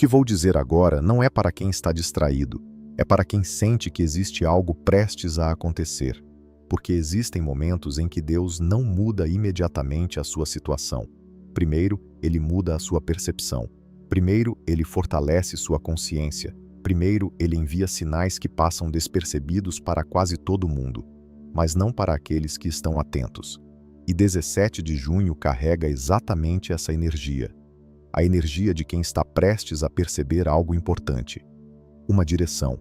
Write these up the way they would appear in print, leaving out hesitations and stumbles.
que vou dizer agora não é para quem está distraído, é para quem sente que existe algo prestes a acontecer, porque existem momentos em que Deus não muda imediatamente a sua situação. Primeiro, Ele muda a sua percepção. Primeiro, Ele fortalece sua consciência. Primeiro, Ele envia sinais que passam despercebidos para quase todo mundo, mas não para aqueles que estão atentos. E 17 de junho carrega exatamente essa energia. A energia de quem está prestes a perceber algo importante. Uma direção,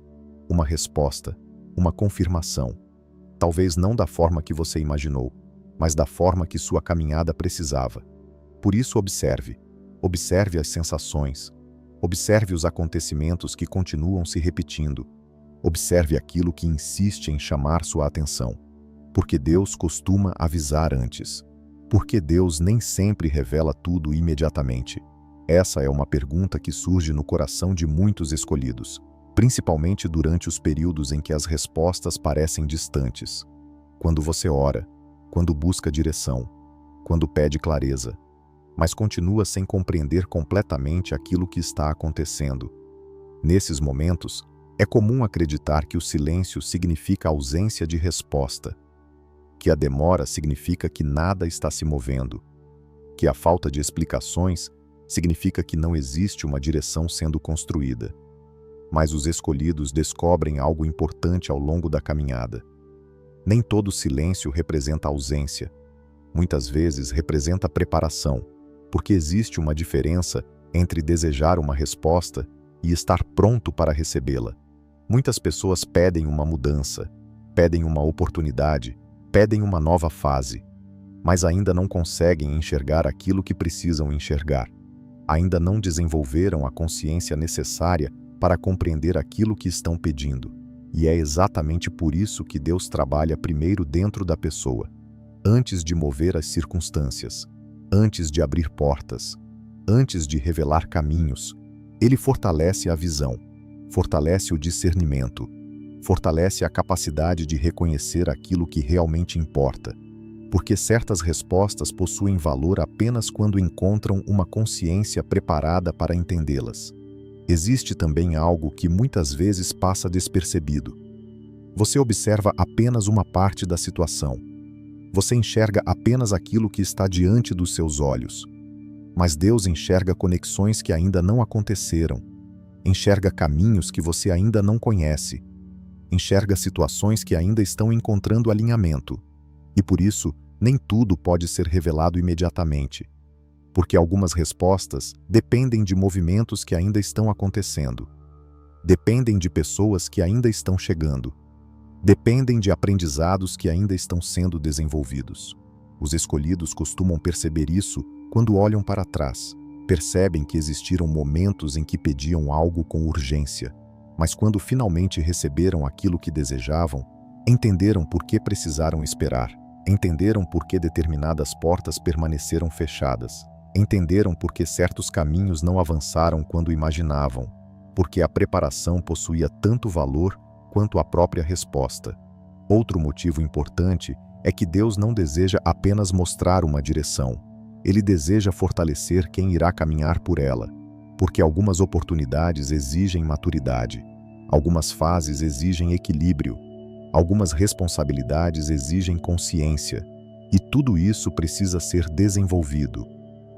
uma resposta, uma confirmação. Talvez não da forma que você imaginou, mas da forma que sua caminhada precisava. Por isso observe. Observe as sensações. Observe os acontecimentos que continuam se repetindo. Observe aquilo que insiste em chamar sua atenção. Porque Deus costuma avisar antes. Porque Deus nem sempre revela tudo imediatamente. Essa é uma pergunta que surge no coração de muitos escolhidos, principalmente durante os períodos em que as respostas parecem distantes. Quando você ora, quando busca direção, quando pede clareza, mas continua sem compreender completamente aquilo que está acontecendo. Nesses momentos, é comum acreditar que o silêncio significa ausência de resposta, que a demora significa que nada está se movendo, que a falta de explicações significa que não existe uma direção sendo construída. Mas os escolhidos descobrem algo importante ao longo da caminhada. Nem todo silêncio representa ausência. Muitas vezes representa preparação, porque existe uma diferença entre desejar uma resposta e estar pronto para recebê-la. Muitas pessoas pedem uma mudança, pedem uma oportunidade, pedem uma nova fase, mas ainda não conseguem enxergar aquilo que precisam enxergar. Ainda não desenvolveram a consciência necessária para compreender aquilo que estão pedindo. E é exatamente por isso que Deus trabalha primeiro dentro da pessoa, antes de mover as circunstâncias, antes de abrir portas, antes de revelar caminhos. Ele fortalece a visão, fortalece o discernimento, fortalece a capacidade de reconhecer aquilo que realmente importa, porque certas respostas possuem valor apenas quando encontram uma consciência preparada para entendê-las. Existe também algo que muitas vezes passa despercebido. Você observa apenas uma parte da situação. Você enxerga apenas aquilo que está diante dos seus olhos. Mas Deus enxerga conexões que ainda não aconteceram. Enxerga caminhos que você ainda não conhece. Enxerga situações que ainda estão encontrando alinhamento. E por isso, nem tudo pode ser revelado imediatamente. Porque algumas respostas dependem de movimentos que ainda estão acontecendo. Dependem de pessoas que ainda estão chegando. Dependem de aprendizados que ainda estão sendo desenvolvidos. Os escolhidos costumam perceber isso quando olham para trás. Percebem que existiram momentos em que pediam algo com urgência, mas quando finalmente receberam aquilo que desejavam, entenderam por que precisaram esperar. Entenderam por que determinadas portas permaneceram fechadas. Entenderam por que certos caminhos não avançaram quando imaginavam, porque a preparação possuía tanto valor quanto a própria resposta. Outro motivo importante é que Deus não deseja apenas mostrar uma direção. Ele deseja fortalecer quem irá caminhar por ela, porque algumas oportunidades exigem maturidade, algumas fases exigem equilíbrio, algumas responsabilidades exigem consciência, e tudo isso precisa ser desenvolvido.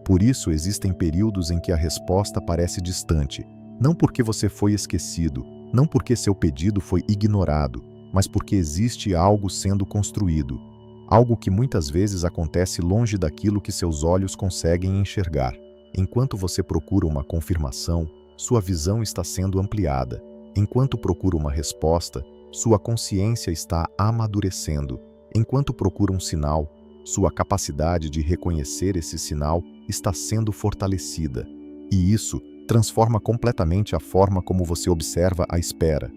Por isso existem períodos em que a resposta parece distante, não porque você foi esquecido, não porque seu pedido foi ignorado, mas porque existe algo sendo construído, algo que muitas vezes acontece longe daquilo que seus olhos conseguem enxergar. Enquanto você procura uma confirmação, sua visão está sendo ampliada. Enquanto procura uma resposta, sua consciência está amadurecendo. Enquanto procura um sinal, sua capacidade de reconhecer esse sinal está sendo fortalecida. E isso transforma completamente a forma como você observa a espera.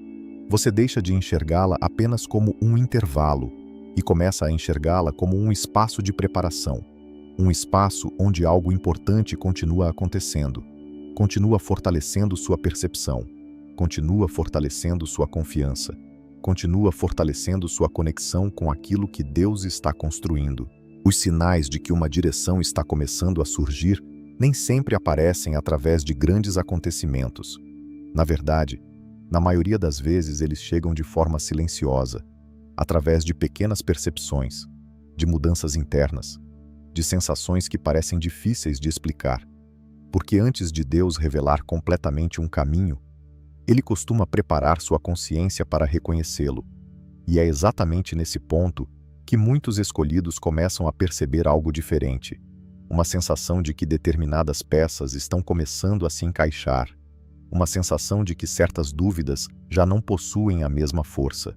Você deixa de enxergá-la apenas como um intervalo e começa a enxergá-la como um espaço de preparação. Um espaço onde algo importante continua acontecendo, continua fortalecendo sua percepção, continua fortalecendo sua confiança, continua fortalecendo sua conexão com aquilo que Deus está construindo. Os sinais de que uma direção está começando a surgir nem sempre aparecem através de grandes acontecimentos. Na verdade, na maioria das vezes eles chegam de forma silenciosa, através de pequenas percepções, de mudanças internas, de sensações que parecem difíceis de explicar. Porque antes de Deus revelar completamente um caminho, Ele costuma preparar sua consciência para reconhecê-lo. E é exatamente nesse ponto que muitos escolhidos começam a perceber algo diferente. Uma sensação de que determinadas peças estão começando a se encaixar. Uma sensação de que certas dúvidas já não possuem a mesma força.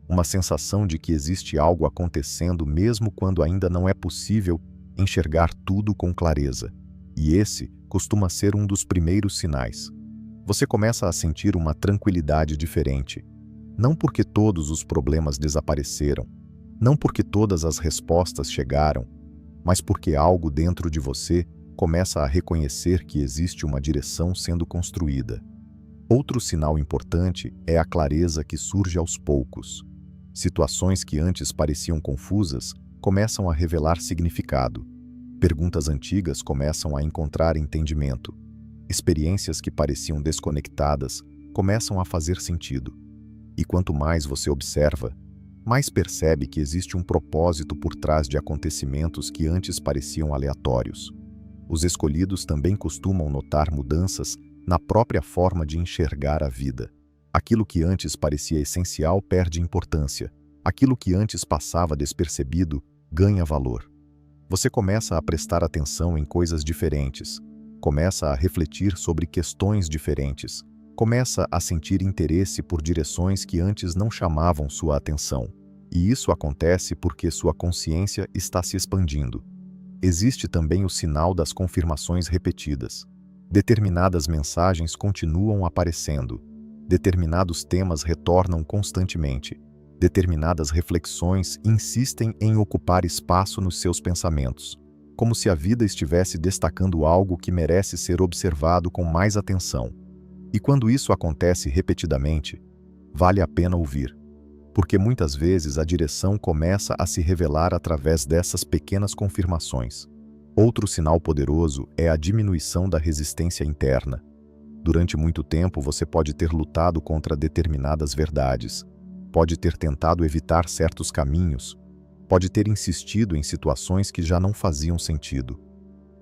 Uma sensação de que existe algo acontecendo mesmo quando ainda não é possível enxergar tudo com clareza. E esse costuma ser um dos primeiros sinais. Você começa a sentir uma tranquilidade diferente. Não porque todos os problemas desapareceram, não porque todas as respostas chegaram, mas porque algo dentro de você começa a reconhecer que existe uma direção sendo construída. Outro sinal importante é a clareza que surge aos poucos. Situações que antes pareciam confusas começam a revelar significado. Perguntas antigas começam a encontrar entendimento. Experiências que pareciam desconectadas começam a fazer sentido. E quanto mais você observa, mais percebe que existe um propósito por trás de acontecimentos que antes pareciam aleatórios. Os escolhidos também costumam notar mudanças na própria forma de enxergar a vida. Aquilo que antes parecia essencial perde importância. Aquilo que antes passava despercebido ganha valor. Você começa a prestar atenção em coisas diferentes, começa a refletir sobre questões diferentes, começa a sentir interesse por direções que antes não chamavam sua atenção. E isso acontece porque sua consciência está se expandindo. Existe também o sinal das confirmações repetidas. Determinadas mensagens continuam aparecendo. Determinados temas retornam constantemente. Determinadas reflexões insistem em ocupar espaço nos seus pensamentos, como se a vida estivesse destacando algo que merece ser observado com mais atenção. E quando isso acontece repetidamente, vale a pena ouvir, porque muitas vezes a direção começa a se revelar através dessas pequenas confirmações. Outro sinal poderoso é a diminuição da resistência interna. Durante muito tempo você pode ter lutado contra determinadas verdades, pode ter tentado evitar certos caminhos, pode ter insistido em situações que já não faziam sentido.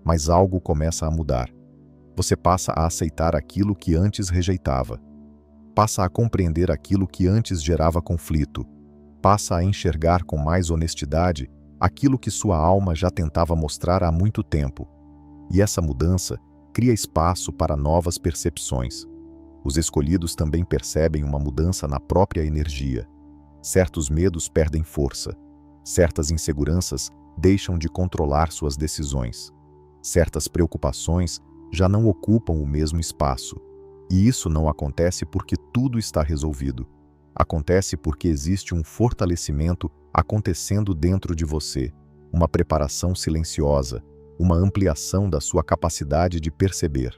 Mas algo começa a mudar. Você passa a aceitar aquilo que antes rejeitava. Passa a compreender aquilo que antes gerava conflito. Passa a enxergar com mais honestidade aquilo que sua alma já tentava mostrar há muito tempo. E essa mudança cria espaço para novas percepções. Os escolhidos também percebem uma mudança na própria energia. Certos medos perdem força. Certas inseguranças deixam de controlar suas decisões. Certas preocupações já não ocupam o mesmo espaço. E isso não acontece porque tudo está resolvido. Acontece porque existe um fortalecimento acontecendo dentro de você, uma preparação silenciosa, uma ampliação da sua capacidade de perceber.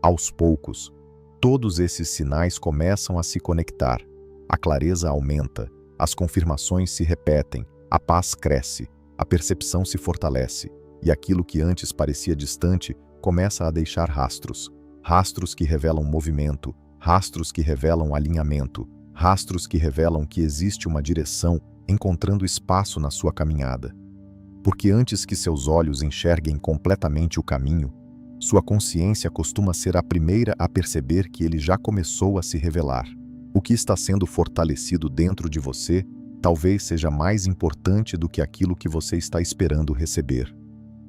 Aos poucos, todos esses sinais começam a se conectar. A clareza aumenta, as confirmações se repetem, a paz cresce, a percepção se fortalece, e aquilo que antes parecia distante começa a deixar rastros. Rastros que revelam movimento, rastros que revelam alinhamento, rastros que revelam que existe uma direção encontrando espaço na sua caminhada. Porque antes que seus olhos enxerguem completamente o caminho, sua consciência costuma ser a primeira a perceber que ele já começou a se revelar. O que está sendo fortalecido dentro de você talvez seja mais importante do que aquilo que você está esperando receber.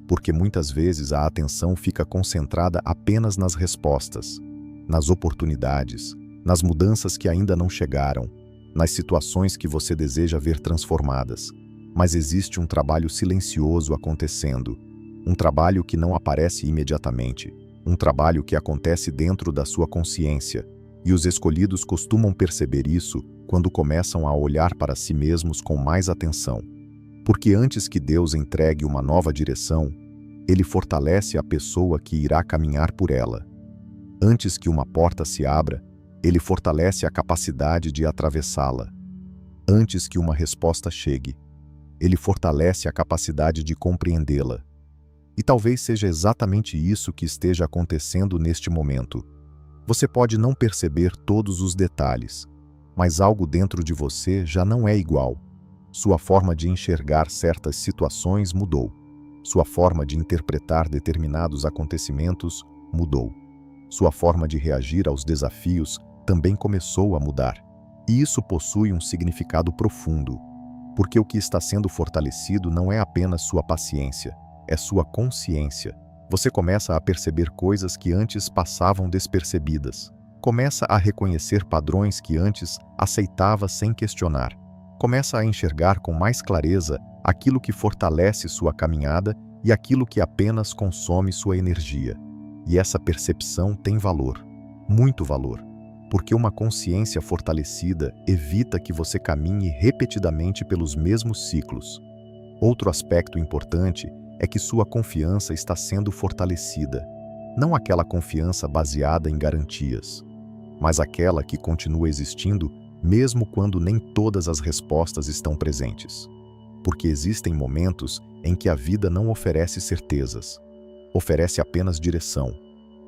Porque muitas vezes a atenção fica concentrada apenas nas respostas, nas oportunidades, nas mudanças que ainda não chegaram, nas situações que você deseja ver transformadas. Mas existe um trabalho silencioso acontecendo, um trabalho que não aparece imediatamente, um trabalho que acontece dentro da sua consciência, e os escolhidos costumam perceber isso quando começam a olhar para si mesmos com mais atenção. Porque antes que Deus entregue uma nova direção, Ele fortalece a pessoa que irá caminhar por ela. Antes que uma porta se abra, Ele fortalece a capacidade de atravessá-la. Antes que uma resposta chegue, Ele fortalece a capacidade de compreendê-la. E talvez seja exatamente isso que esteja acontecendo neste momento. Você pode não perceber todos os detalhes, mas algo dentro de você já não é igual. Sua forma de enxergar certas situações mudou. Sua forma de interpretar determinados acontecimentos mudou. Sua forma de reagir aos desafios também começou a mudar. E isso possui um significado profundo, porque o que está sendo fortalecido não é apenas sua paciência, é sua consciência. Você começa a perceber coisas que antes passavam despercebidas. Começa a reconhecer padrões que antes aceitava sem questionar. Começa a enxergar com mais clareza aquilo que fortalece sua caminhada e aquilo que apenas consome sua energia. E essa percepção tem valor, muito valor, porque uma consciência fortalecida evita que você caminhe repetidamente pelos mesmos ciclos. Outro aspecto importante é que sua confiança está sendo fortalecida. Não aquela confiança baseada em garantias, mas aquela que continua existindo mesmo quando nem todas as respostas estão presentes. Porque existem momentos em que a vida não oferece certezas, oferece apenas direção.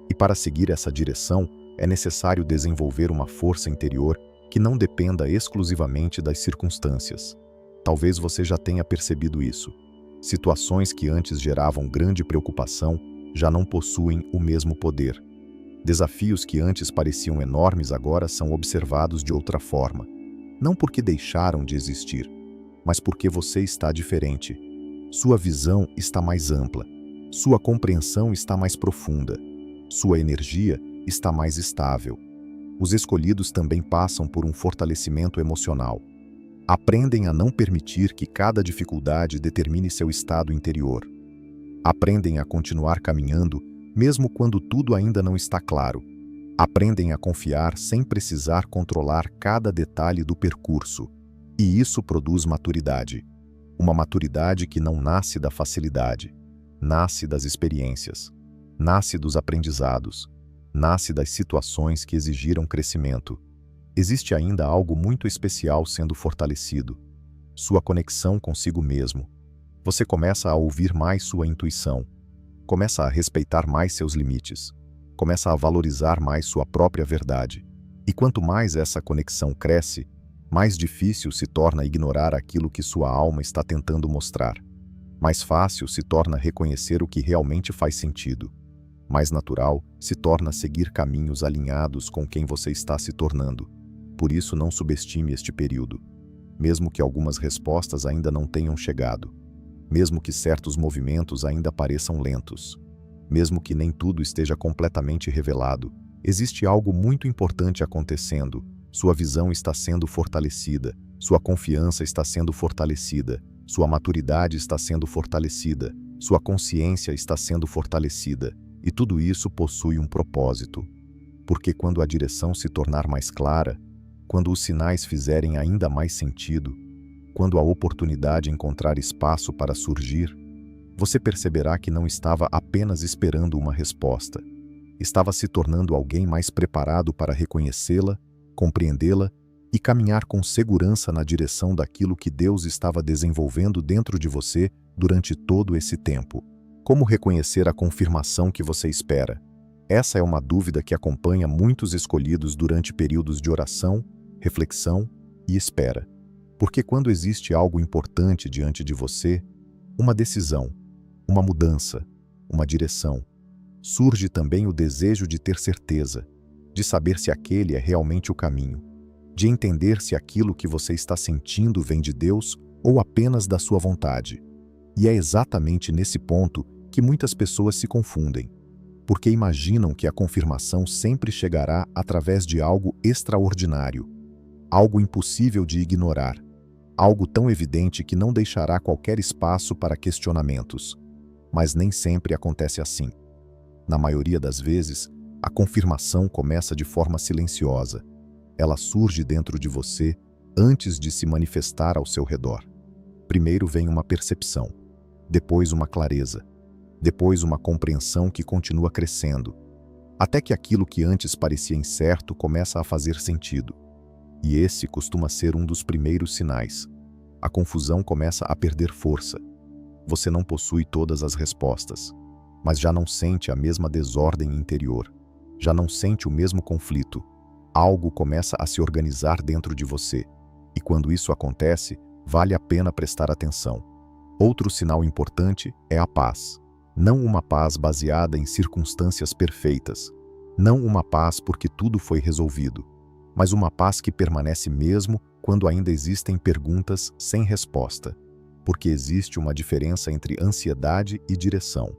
E para seguir essa direção, é necessário desenvolver uma força interior que não dependa exclusivamente das circunstâncias. Talvez você já tenha percebido isso. Situações que antes geravam grande preocupação já não possuem o mesmo poder. Desafios que antes pareciam enormes agora são observados de outra forma. Não porque deixaram de existir, mas porque você está diferente. Sua visão está mais ampla. Sua compreensão está mais profunda. Sua energia está mais estável. Os escolhidos também passam por um fortalecimento emocional. Aprendem a não permitir que cada dificuldade determine seu estado interior. Aprendem a continuar caminhando, mesmo quando tudo ainda não está claro. Aprendem a confiar sem precisar controlar cada detalhe do percurso. E isso produz maturidade. Uma maturidade que não nasce da facilidade, nasce das experiências, nasce dos aprendizados, nasce das situações que exigiram crescimento. Existe ainda algo muito especial sendo fortalecido: sua conexão consigo mesmo. Você começa a ouvir mais sua intuição, começa a respeitar mais seus limites, começa a valorizar mais sua própria verdade. E quanto mais essa conexão cresce, mais difícil se torna ignorar aquilo que sua alma está tentando mostrar. Mais fácil se torna reconhecer o que realmente faz sentido. Mais natural se torna seguir caminhos alinhados com quem você está se tornando. Por isso, não subestime este período. Mesmo que algumas respostas ainda não tenham chegado. Mesmo que certos movimentos ainda pareçam lentos. Mesmo que nem tudo esteja completamente revelado, existe algo muito importante acontecendo. Sua visão está sendo fortalecida, sua confiança está sendo fortalecida, sua maturidade está sendo fortalecida, sua consciência está sendo fortalecida, e tudo isso possui um propósito. Porque quando a direção se tornar mais clara, quando os sinais fizerem ainda mais sentido, quando a oportunidade encontrar espaço para surgir, você perceberá que não estava apenas esperando uma resposta. Estava se tornando alguém mais preparado para reconhecê-la, compreendê-la e caminhar com segurança na direção daquilo que Deus estava desenvolvendo dentro de você durante todo esse tempo. Como reconhecer a confirmação que você espera? Essa é uma dúvida que acompanha muitos escolhidos durante períodos de oração, reflexão e espera. Porque quando existe algo importante diante de você, uma decisão, uma mudança, uma direção, surge também o desejo de ter certeza, de saber se aquele é realmente o caminho, de entender se aquilo que você está sentindo vem de Deus ou apenas da sua vontade. E é exatamente nesse ponto que muitas pessoas se confundem, porque imaginam que a confirmação sempre chegará através de algo extraordinário, algo impossível de ignorar, algo tão evidente que não deixará qualquer espaço para questionamentos. Mas nem sempre acontece assim. Na maioria das vezes, a confirmação começa de forma silenciosa. Ela surge dentro de você antes de se manifestar ao seu redor. Primeiro vem uma percepção, depois uma clareza, depois uma compreensão que continua crescendo, até que aquilo que antes parecia incerto começa a fazer sentido. E esse costuma ser um dos primeiros sinais. A confusão começa a perder força. Você não possui todas as respostas, mas já não sente a mesma desordem interior, já não sente o mesmo conflito. Algo começa a se organizar dentro de você, e quando isso acontece, vale a pena prestar atenção. Outro sinal importante é a paz. Não uma paz baseada em circunstâncias perfeitas, não uma paz porque tudo foi resolvido, mas uma paz que permanece mesmo quando ainda existem perguntas sem resposta, porque existe uma diferença entre ansiedade e direção.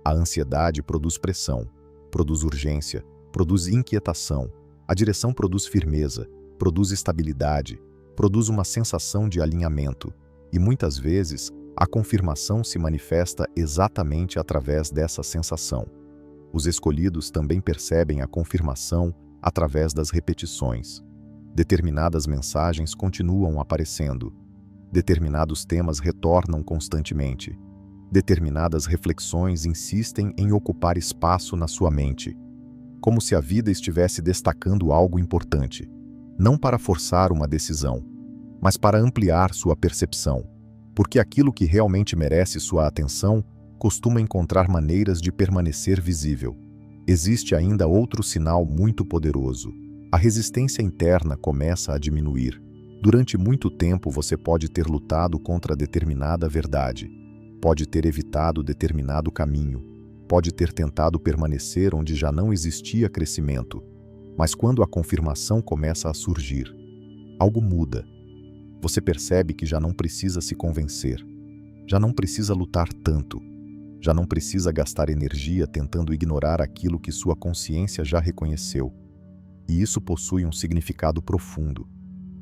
A ansiedade produz pressão, produz urgência, produz inquietação. A direção produz firmeza, produz estabilidade, produz uma sensação de alinhamento, e muitas vezes a confirmação se manifesta exatamente através dessa sensação. Os escolhidos também percebem a confirmação através das repetições. Determinadas mensagens continuam aparecendo. Determinados temas retornam constantemente. Determinadas reflexões insistem em ocupar espaço na sua mente, como se a vida estivesse destacando algo importante, não para forçar uma decisão, mas para ampliar sua percepção, porque aquilo que realmente merece sua atenção costuma encontrar maneiras de permanecer visível. Existe ainda outro sinal muito poderoso. A resistência interna começa a diminuir. Durante muito tempo você pode ter lutado contra determinada verdade, pode ter evitado determinado caminho, pode ter tentado permanecer onde já não existia crescimento, mas quando a confirmação começa a surgir, algo muda. Você percebe que já não precisa se convencer, já não precisa lutar tanto, já não precisa gastar energia tentando ignorar aquilo que sua consciência já reconheceu. E isso possui um significado profundo,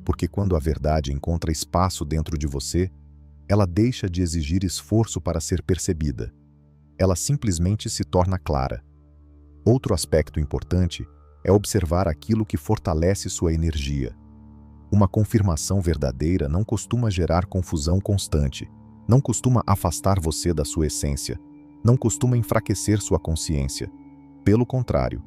porque quando a verdade encontra espaço dentro de você, ela deixa de exigir esforço para ser percebida. Ela simplesmente se torna clara. Outro aspecto importante é observar aquilo que fortalece sua energia. Uma confirmação verdadeira não costuma gerar confusão constante, não costuma afastar você da sua essência, não costuma enfraquecer sua consciência. Pelo contrário,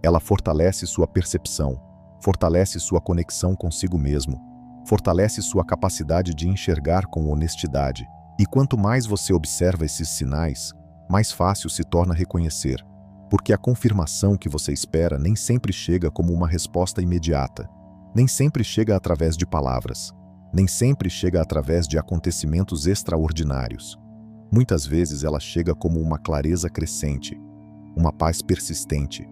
ela fortalece sua percepção, fortalece sua conexão consigo mesmo, fortalece sua capacidade de enxergar com honestidade. E quanto mais você observa esses sinais, mais fácil se torna reconhecer, porque a confirmação que você espera nem sempre chega como uma resposta imediata, nem sempre chega através de palavras, nem sempre chega através de acontecimentos extraordinários. Muitas vezes ela chega como uma clareza crescente, uma paz persistente,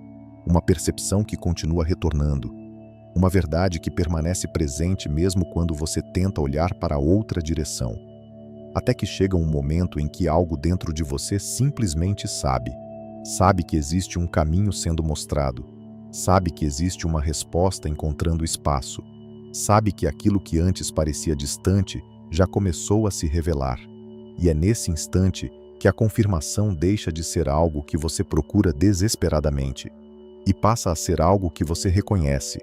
uma percepção que continua retornando, uma verdade que permanece presente mesmo quando você tenta olhar para outra direção. Até que chega um momento em que algo dentro de você simplesmente sabe que existe um caminho sendo mostrado, sabe que existe uma resposta encontrando espaço, sabe que aquilo que antes parecia distante já começou a se revelar. E é nesse instante que a confirmação deixa de ser algo que você procura desesperadamente e passa a ser algo que você reconhece,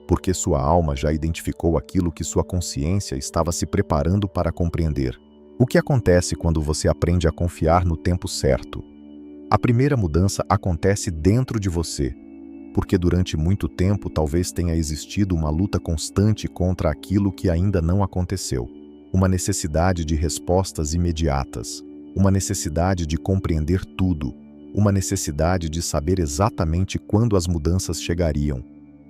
porque sua alma já identificou aquilo que sua consciência estava se preparando para compreender. O que acontece quando você aprende a confiar no tempo certo? A primeira mudança acontece dentro de você, porque durante muito tempo talvez tenha existido uma luta constante contra aquilo que ainda não aconteceu. Uma necessidade de respostas imediatas, uma necessidade de compreender tudo, uma necessidade de saber exatamente quando as mudanças chegariam.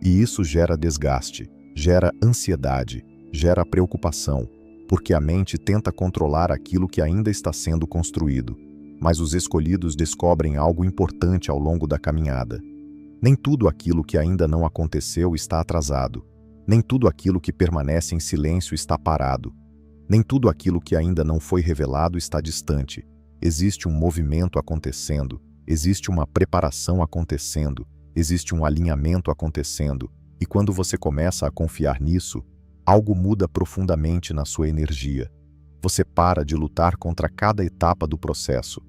E isso gera desgaste, gera ansiedade, gera preocupação, porque a mente tenta controlar aquilo que ainda está sendo construído. Mas os escolhidos descobrem algo importante ao longo da caminhada. Nem tudo aquilo que ainda não aconteceu está atrasado. Nem tudo aquilo que permanece em silêncio está parado. Nem tudo aquilo que ainda não foi revelado está distante. Existe um movimento acontecendo, existe uma preparação acontecendo, existe um alinhamento acontecendo, e quando você começa a confiar nisso, algo muda profundamente na sua energia. Você para de lutar contra cada etapa do processo.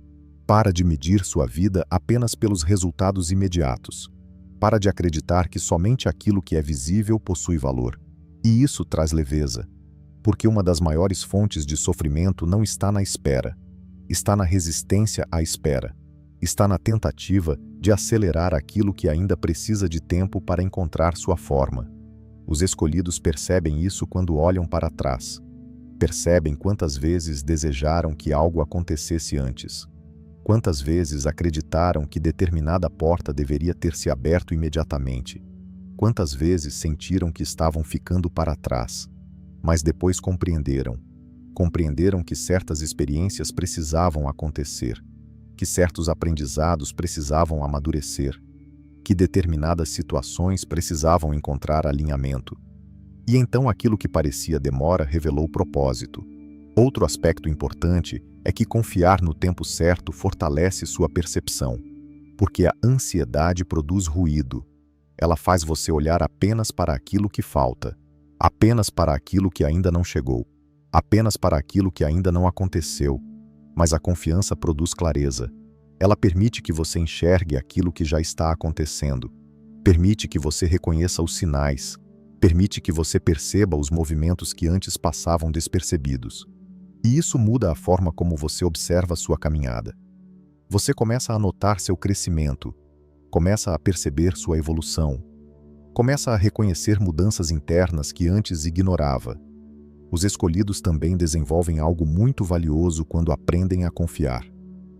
Para de medir sua vida apenas pelos resultados imediatos. Para de acreditar que somente aquilo que é visível possui valor. E isso traz leveza, porque uma das maiores fontes de sofrimento não está na espera, está na resistência à espera, está na tentativa de acelerar aquilo que ainda precisa de tempo para encontrar sua forma. Os escolhidos percebem isso quando olham para trás. Percebem quantas vezes desejaram que algo acontecesse antes. Quantas vezes acreditaram que determinada porta deveria ter se aberto imediatamente. Quantas vezes sentiram que estavam ficando para trás. Mas depois compreenderam. Compreenderam que certas experiências precisavam acontecer, que certos aprendizados precisavam amadurecer, que determinadas situações precisavam encontrar alinhamento. E então aquilo que parecia demora revelou propósito. Outro aspecto importante é que confiar no tempo certo fortalece sua percepção, porque a ansiedade produz ruído. Ela faz você olhar apenas para aquilo que falta, apenas para aquilo que ainda não chegou, apenas para aquilo que ainda não aconteceu. Mas a confiança produz clareza. Ela permite que você enxergue aquilo que já está acontecendo, permite que você reconheça os sinais, permite que você perceba os movimentos que antes passavam despercebidos. E isso muda a forma como você observa sua caminhada. Você começa a notar seu crescimento, começa a perceber sua evolução, começa a reconhecer mudanças internas que antes ignorava. Os escolhidos também desenvolvem algo muito valioso quando aprendem a confiar.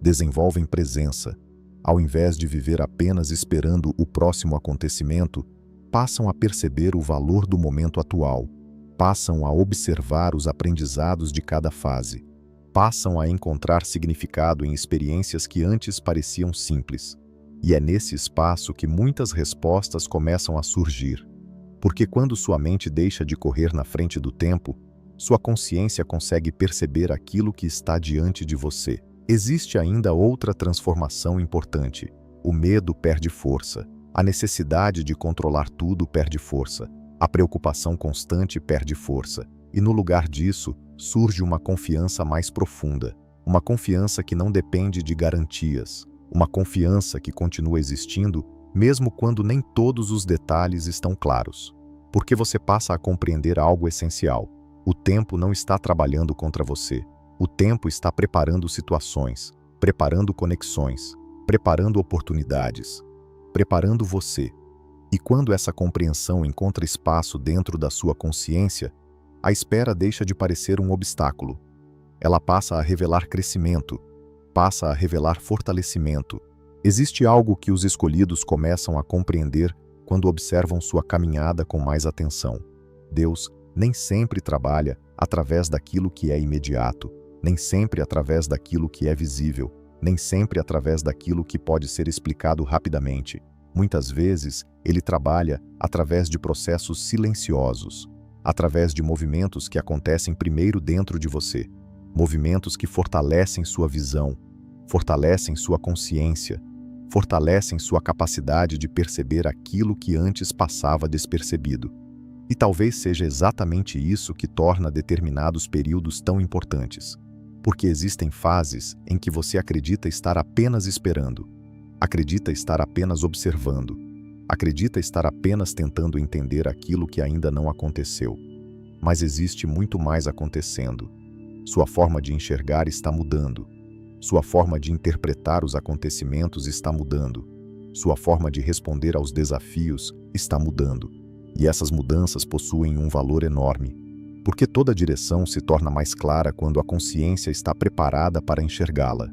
Desenvolvem presença. Ao invés de viver apenas esperando o próximo acontecimento, passam a perceber o valor do momento atual. Passam a observar os aprendizados de cada fase. Passam a encontrar significado em experiências que antes pareciam simples. E é nesse espaço que muitas respostas começam a surgir. Porque quando sua mente deixa de correr na frente do tempo, sua consciência consegue perceber aquilo que está diante de você. Existe ainda outra transformação importante. O medo perde força. A necessidade de controlar tudo perde força. A preocupação constante perde força. E no lugar disso, surge uma confiança mais profunda. Uma confiança que não depende de garantias. Uma confiança que continua existindo, mesmo quando nem todos os detalhes estão claros. Porque você passa a compreender algo essencial. O tempo não está trabalhando contra você. O tempo está preparando situações, preparando conexões, preparando oportunidades, preparando você. E quando essa compreensão encontra espaço dentro da sua consciência, a espera deixa de parecer um obstáculo. Ela passa a revelar crescimento, passa a revelar fortalecimento. Existe algo que os escolhidos começam a compreender quando observam sua caminhada com mais atenção. Deus nem sempre trabalha através daquilo que é imediato, nem sempre através daquilo que é visível, nem sempre através daquilo que pode ser explicado rapidamente. Muitas vezes, ele trabalha através de processos silenciosos, através de movimentos que acontecem primeiro dentro de você, movimentos que fortalecem sua visão, fortalecem sua consciência, fortalecem sua capacidade de perceber aquilo que antes passava despercebido. E talvez seja exatamente isso que torna determinados períodos tão importantes. Porque existem fases em que você acredita estar apenas esperando, acredita estar apenas observando, acredita estar apenas tentando entender aquilo que ainda não aconteceu. Mas existe muito mais acontecendo. Sua forma de enxergar está mudando. Sua forma de interpretar os acontecimentos está mudando. Sua forma de responder aos desafios está mudando. E essas mudanças possuem um valor enorme. Porque toda direção se torna mais clara quando a consciência está preparada para enxergá-la.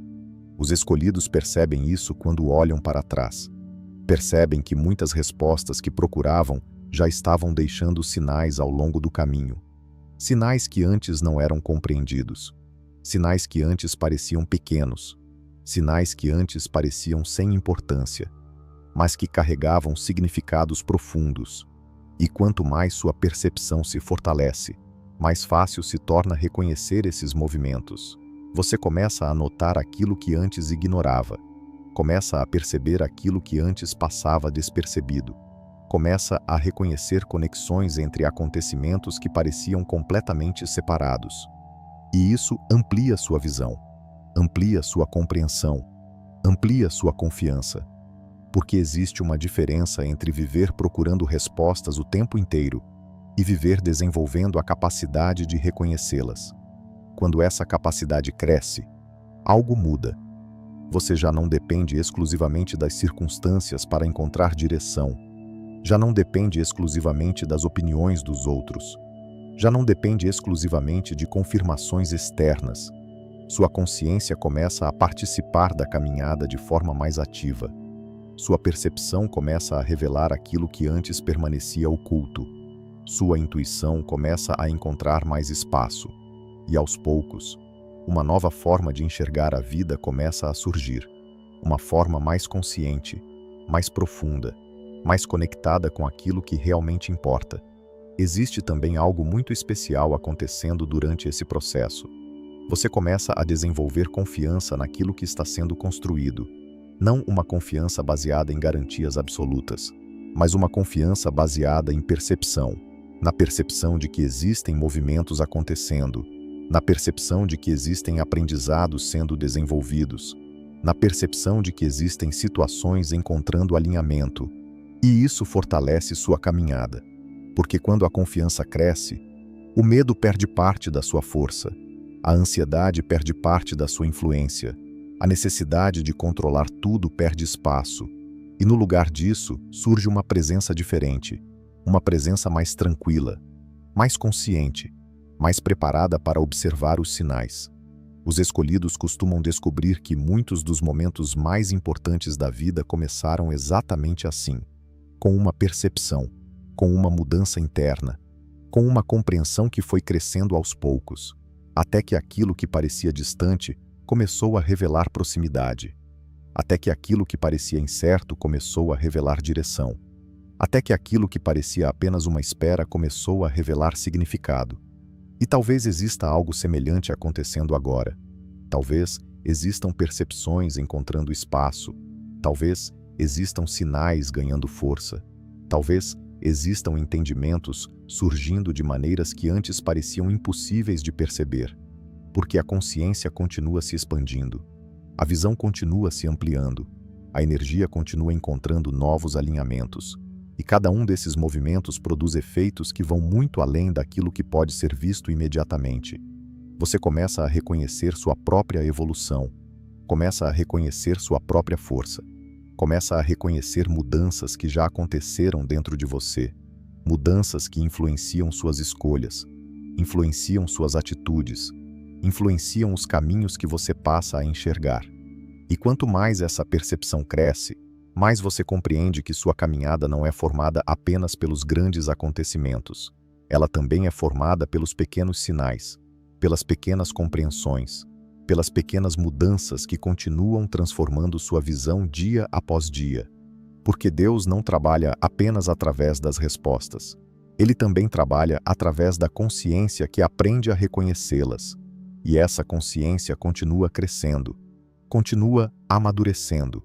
Os escolhidos percebem isso quando olham para trás. Percebem que muitas respostas que procuravam já estavam deixando sinais ao longo do caminho. Sinais que antes não eram compreendidos. Sinais que antes pareciam pequenos. Sinais que antes pareciam sem importância, mas que carregavam significados profundos. E quanto mais sua percepção se fortalece, mais fácil se torna reconhecer esses movimentos. Você começa a notar aquilo que antes ignorava. Começa a perceber aquilo que antes passava despercebido. Começa a reconhecer conexões entre acontecimentos que pareciam completamente separados. E isso amplia sua visão, amplia sua compreensão, amplia sua confiança. Porque existe uma diferença entre viver procurando respostas o tempo inteiro e viver desenvolvendo a capacidade de reconhecê-las. Quando essa capacidade cresce, algo muda. Você já não depende exclusivamente das circunstâncias para encontrar direção. Já não depende exclusivamente das opiniões dos outros. Já não depende exclusivamente de confirmações externas. Sua consciência começa a participar da caminhada de forma mais ativa. Sua percepção começa a revelar aquilo que antes permanecia oculto. Sua intuição começa a encontrar mais espaço. E aos poucos, uma nova forma de enxergar a vida começa a surgir. Uma forma mais consciente, mais profunda, mais conectada com aquilo que realmente importa. Existe também algo muito especial acontecendo durante esse processo. Você começa a desenvolver confiança naquilo que está sendo construído. Não uma confiança baseada em garantias absolutas, mas uma confiança baseada em percepção. Na percepção de que existem movimentos acontecendo, na percepção de que existem aprendizados sendo desenvolvidos, na percepção de que existem situações encontrando alinhamento. E isso fortalece sua caminhada. Porque quando a confiança cresce, o medo perde parte da sua força, a ansiedade perde parte da sua influência, a necessidade de controlar tudo perde espaço, e no lugar disso surge uma presença diferente, uma presença mais tranquila, mais consciente, mais preparada para observar os sinais. Os escolhidos costumam descobrir que muitos dos momentos mais importantes da vida começaram exatamente assim, com uma percepção, com uma mudança interna, com uma compreensão que foi crescendo aos poucos, até que aquilo que parecia distante começou a revelar proximidade, até que aquilo que parecia incerto começou a revelar direção, até que aquilo que parecia apenas uma espera começou a revelar significado. E talvez exista algo semelhante acontecendo agora. Talvez existam percepções encontrando espaço, talvez existam sinais ganhando força, talvez existam entendimentos surgindo de maneiras que antes pareciam impossíveis de perceber, porque a consciência continua se expandindo, a visão continua se ampliando, a energia continua encontrando novos alinhamentos, e cada um desses movimentos produz efeitos que vão muito além daquilo que pode ser visto imediatamente. Você começa a reconhecer sua própria evolução, começa a reconhecer sua própria força, começa a reconhecer mudanças que já aconteceram dentro de você, mudanças que influenciam suas escolhas, influenciam suas atitudes, influenciam os caminhos que você passa a enxergar. E quanto mais essa percepção cresce, mais você compreende que sua caminhada não é formada apenas pelos grandes acontecimentos. Ela também é formada pelos pequenos sinais, pelas pequenas compreensões, pelas pequenas mudanças que continuam transformando sua visão dia após dia. Porque Deus não trabalha apenas através das respostas. Ele também trabalha através da consciência que aprende a reconhecê-las. E essa consciência continua crescendo, continua amadurecendo,